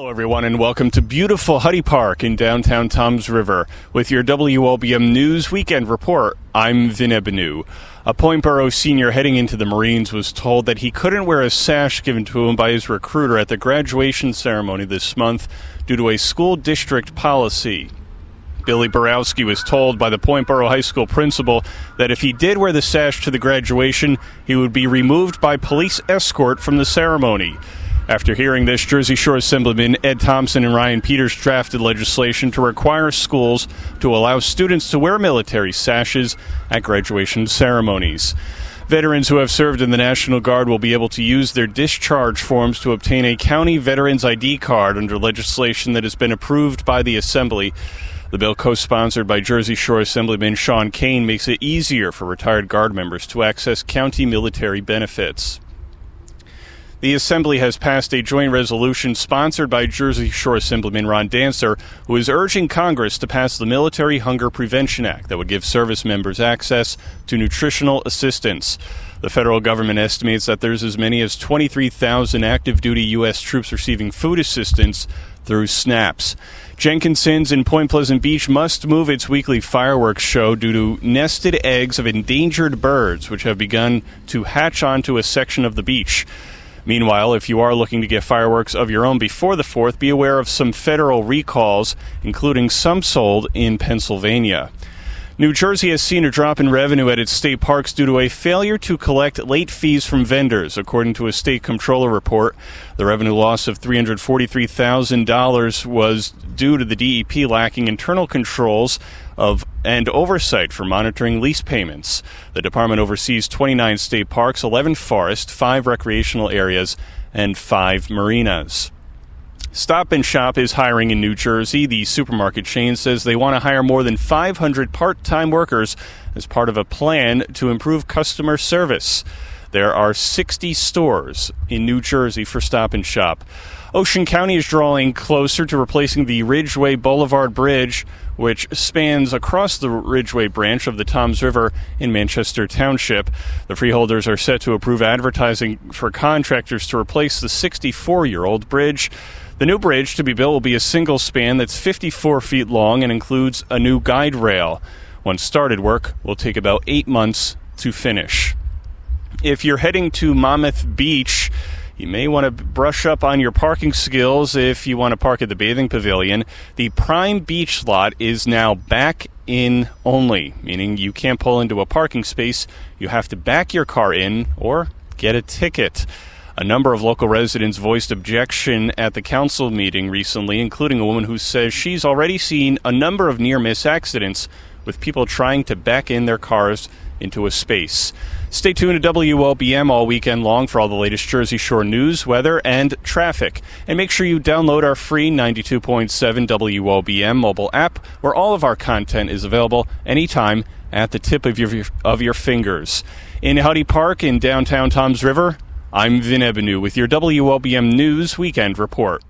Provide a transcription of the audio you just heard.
Hello, everyone, and welcome to beautiful Huddy Park in downtown Toms River. With your WOBM News Weekend Report, I'm Vin Ebenu. A Point Borough senior heading into the Marines was told that he couldn't wear a sash given to him by his recruiter at the graduation ceremony this month due to a school district policy. Billy Borowski was told by the Point Borough High School principal that if he did wear the sash to the graduation, he would be removed by police escort from the ceremony. After hearing this, Jersey Shore Assemblyman Ed Thompson and Ryan Peters drafted legislation to require schools to allow students to wear military sashes at graduation ceremonies. Veterans who have served in the National Guard will be able to use their discharge forms to obtain a county Veterans ID card under legislation that has been approved by the Assembly. The bill, co-sponsored by Jersey Shore Assemblyman Sean Kane, makes it easier for retired Guard members to access county military benefits. The Assembly has passed a joint resolution sponsored by Jersey Shore Assemblyman Ron Dancer, who is urging Congress to pass the Military Hunger Prevention Act that would give service members access to nutritional assistance. The federal government estimates that there's as many as 23,000 active-duty U.S. troops receiving food assistance through SNAPs. Jenkinson's in Point Pleasant Beach must move its weekly fireworks show due to nested eggs of endangered birds, which have begun to hatch onto a section of the beach. Meanwhile, if you are looking to get fireworks of your own before the 4th, be aware of some federal recalls, including some sold in Pennsylvania. New Jersey has seen a drop in revenue at its state parks due to a failure to collect late fees from vendors, according to a state comptroller report. The revenue loss of $343,000 was due to the DEP lacking internal controls and oversight for monitoring lease payments. The department oversees 29 state parks, 11 forests, 5 recreational areas, and 5 marinas. Stop & Shop is hiring in New Jersey. The supermarket chain says they want to hire more than 500 part-time workers as part of a plan to improve customer service. There are 60 stores in New Jersey for Stop & Shop. Ocean County is drawing closer to replacing the Ridgeway Boulevard Bridge, which spans across the Ridgeway branch of the Toms River in Manchester Township. The freeholders are set to approve advertising for contractors to replace the 64-year-old bridge. The new bridge to be built will be a single span that's 54 feet long and includes a new guide rail. Once started, work will take about 8 months to finish. If you're heading to Monmouth Beach, you may want to brush up on your parking skills if you want to park at the bathing pavilion. The prime beach lot is now back in only, meaning you can't pull into a parking space. You have to back your car in or get a ticket. A number of local residents voiced objection at the council meeting recently, including a woman who says she's already seen a number of near-miss accidents with people trying to back in their cars into a space. Stay tuned to WOBM all weekend long for all the latest Jersey Shore news, weather, and traffic. And make sure you download our free 92.7 WOBM mobile app, where all of our content is available anytime at the tip of your fingers. In Huddy Park in downtown Toms River, I'm Vin Ebenu with your WOBM News Weekend Report.